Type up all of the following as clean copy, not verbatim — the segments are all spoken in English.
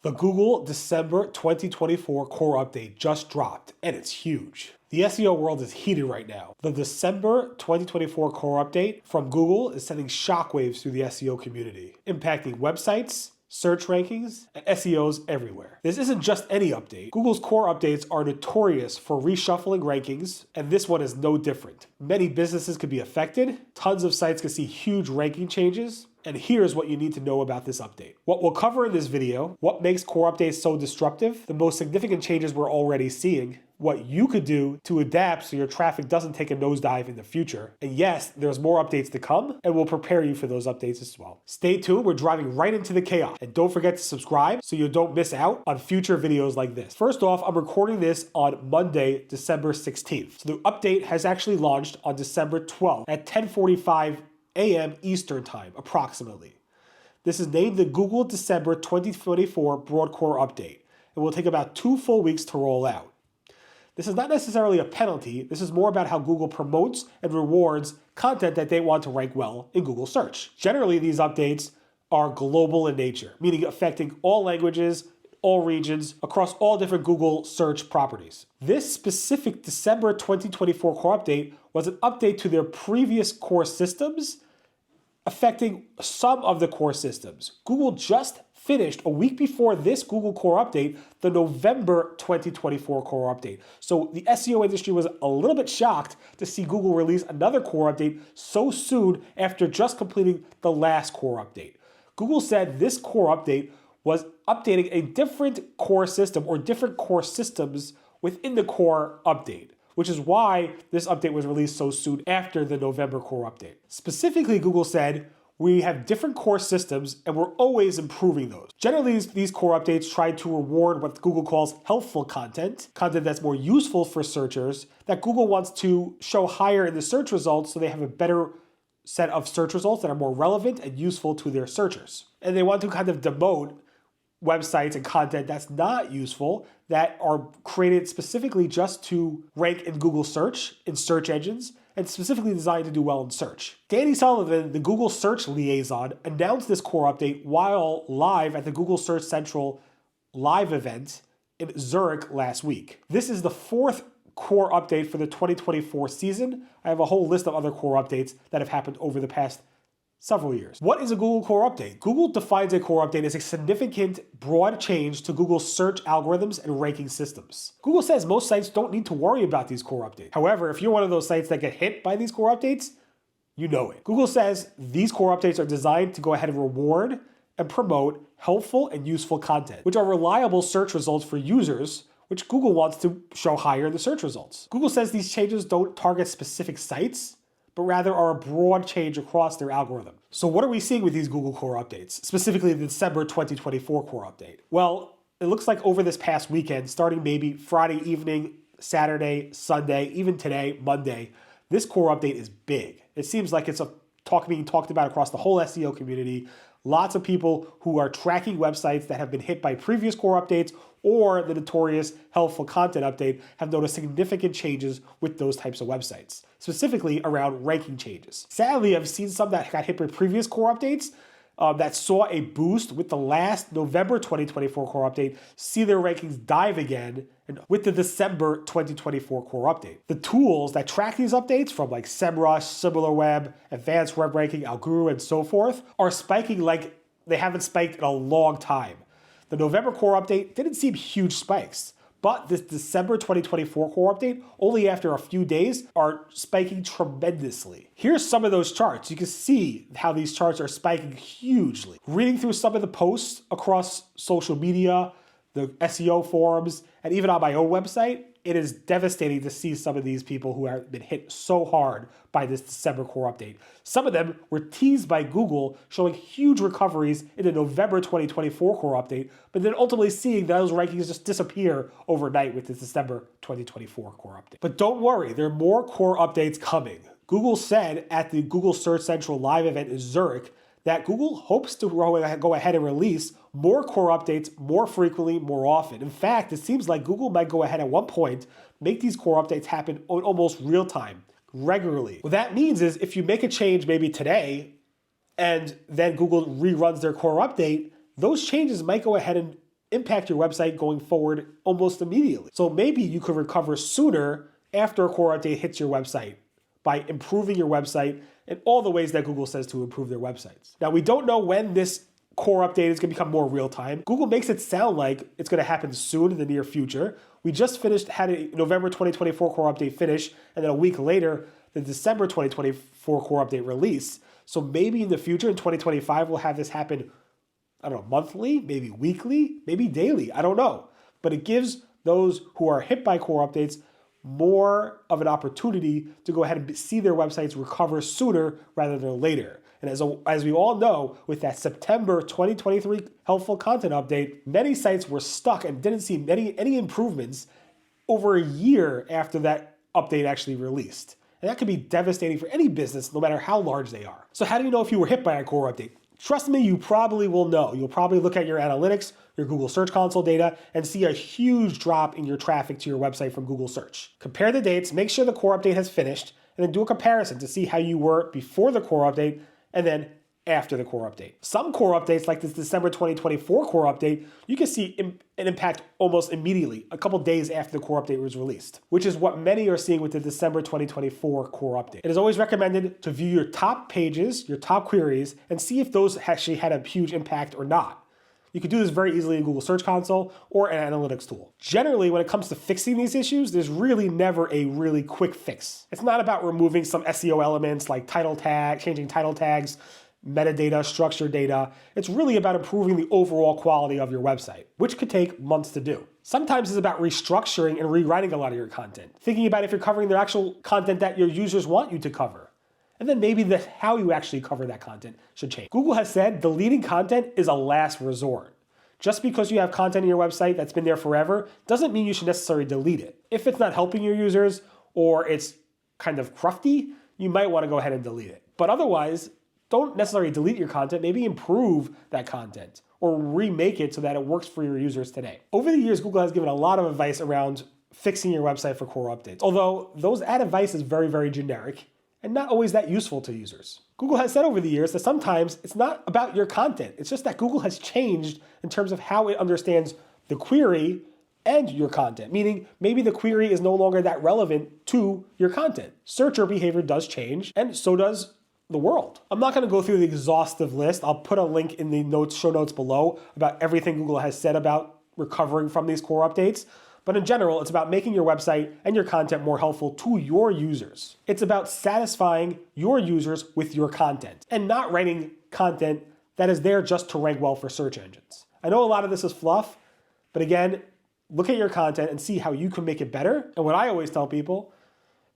The Google December 2024 core update just dropped, and it's huge. The SEO world is heated right now. The December 2024 core update from Google is sending shockwaves through the SEO community, impacting websites, search rankings, and SEOs everywhere. This isn't just any update. Google's core updates are notorious for reshuffling rankings, and this one is no different. Many businesses could be affected, tons of sites could see huge ranking changes, and here's what you need to know about this update. What we'll cover in this video, what makes core updates so disruptive, the most significant changes we're already seeing, what you could do to adapt so your traffic doesn't take a nosedive in the future. And yes, there's more updates to come, and we'll prepare you for those updates as well. Stay tuned, we're driving right into the chaos. And don't forget to subscribe so you don't miss out on future videos like this. First off, I'm recording this on Monday, December 16th. So the update has actually launched on December 12th at 10:45 a.m. Eastern Time, approximately. This is named the Google December 2024 Broad Core Update. It will take about 2 full weeks to roll out. This is not necessarily a penalty. This is more about how Google promotes and rewards content that they want to rank well in Google search. Generally, these updates are global in nature, meaning affecting all languages, all regions, across all different Google search properties. This specific December 2024 core update was an update to their previous core systems, affecting some of the core systems. Google just finished a week before this Google core update, the November 2024 core update. So the SEO industry was a little bit shocked to see Google release another core update so soon after just completing the last core update. Google said this core update was updating a different core system or different core systems within the core update, which is why this update was released so soon after the November core update. Specifically, Google said, we have different core systems and we're always improving those. Generally, these core updates try to reward what Google calls helpful content that's more useful for searchers, that Google wants to show higher in the search results so they have a better set of search results that are more relevant and useful to their searchers. And they want to kind of demote websites and content that's not useful, that are created specifically just to rank in Google search, in search engines, and specifically designed to do well in search. Danny Sullivan, the Google Search Liaison, announced this core update while live at the Google Search Central live event in Zurich last week. This is the 4th core update for the 2024 season. I have a whole list of other core updates that have happened over the past several years. What is a Google core update? Google defines a core update as a significant, broad change to Google's search algorithms and ranking systems. Google says most sites don't need to worry about these core updates. However, if you're one of those sites that get hit by these core updates, you know it. Google says these core updates are designed to go ahead and reward and promote helpful and useful content, which are reliable search results for users, which Google wants to show higher in the search results. Google says these changes don't target specific sites, but rather are a broad change across their algorithm. So what are we seeing with these Google core updates, specifically the December 2024 core update? Well, it looks like over this past weekend, starting maybe Friday evening, Saturday, Sunday, even today, Monday, this core update is big. It seems like it's being talked about across the whole SEO community. Lots of people who are tracking websites that have been hit by previous core updates or the notorious helpful content update have noticed significant changes with those types of websites, specifically around ranking changes. Sadly, I've seen some that got hit by previous core updates that saw a boost with the last November 2024 core update, see their rankings dive again and with the December 2024 core update. The tools that track these updates from like SEMrush, SimilarWeb, Advanced Web Ranking, Alguru, and so forth are spiking like they haven't spiked in a long time. The November core update didn't seem huge spikes, but this December 2024 core update, only after a few days, are spiking tremendously. Here's some of those charts. You can see how these charts are spiking hugely. Reading through some of the posts across social media, the SEO forums, and even on my own website, it is devastating to see some of these people who have been hit so hard by this December core update. Some of them were teased by Google, showing huge recoveries in the November 2024 core update, but then ultimately seeing those rankings just disappear overnight with the December 2024 core update. But don't worry, there are more core updates coming. Google said at the Google Search Central live event in Zurich that Google hopes to go ahead and release more core updates more frequently, more often. In fact, it seems like Google might go ahead at one point, make these core updates happen in almost real time, regularly. What that means is if you make a change maybe today, and then Google reruns their core update, those changes might go ahead and impact your website going forward almost immediately. So maybe you could recover sooner after a core update hits your website by improving your website in all the ways that Google says to improve their websites. Now, we don't know when this core update is going to become more real time. Google makes it sound like it's going to happen soon in the near future. We just had a November 2024 core update finish, and then a week later, the December 2024 core update release. So maybe in the future, in 2025, we'll have this happen, I don't know, monthly, maybe weekly, maybe daily. I don't know. But it gives those who are hit by core updates more of an opportunity to go ahead and see their websites recover sooner rather than later. And as we all know, with that September 2023 helpful content update, many sites were stuck and didn't see any improvements over a year after that update actually released. And that could be devastating for any business, no matter how large they are. So how do you know if you were hit by a core update? Trust me, you probably will know. You'll probably look at your analytics, your Google Search Console data, and see a huge drop in your traffic to your website from Google Search. Compare the dates, make sure the core update has finished, and then do a comparison to see how you were before the core update and then after the core update. Some core updates, like this December 2024 core update, you can see an impact almost immediately, a couple days after the core update was released, which is what many are seeing with the December 2024 core update. It is always recommended to view your top pages, your top queries, and see if those actually had a huge impact or not. You can do this very easily in Google Search Console or an analytics tool. Generally, when it comes to fixing these issues, there's really never a really quick fix. It's not about removing some SEO elements like title tag, changing title tags, metadata, structured data. It's really about improving the overall quality of your website, which could take months to do. Sometimes it's about restructuring and rewriting a lot of your content, thinking about if you're covering the actual content that your users want you to cover. And then maybe how you actually cover that content should change. Google has said deleting content is a last resort. Just because you have content on your website that's been there forever doesn't mean you should necessarily delete it. If it's not helping your users or it's kind of crufty, you might want to go ahead and delete it. But otherwise, don't necessarily delete your content, maybe improve that content or remake it so that it works for your users today. Over the years, Google has given a lot of advice around fixing your website for core updates, although that advice is very, very generic and not always that useful to users. Google has said over the years that sometimes it's not about your content. It's just that Google has changed in terms of how it understands the query and your content, meaning maybe the query is no longer that relevant to your content. Searcher behavior does change, and so does the world. I'm not going to go through the exhaustive list. I'll put a link in the show notes below about everything Google has said about recovering from these core updates. But in general, it's about making your website and your content more helpful to your users. It's about satisfying your users with your content and not writing content that is there just to rank well for search engines. I know a lot of this is fluff, but again, look at your content and see how you can make it better. And what I always tell people,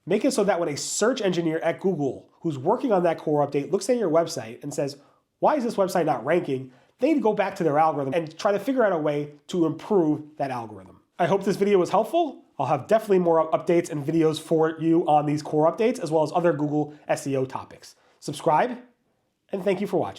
make it so that when a search engineer at Google who's working on that core update looks at your website and says, why is this website not ranking? They go back to their algorithm and try to figure out a way to improve that algorithm. I hope this video was helpful. I'll have definitely more updates and videos for you on these core updates, as well as other Google SEO topics. Subscribe, and thank you for watching.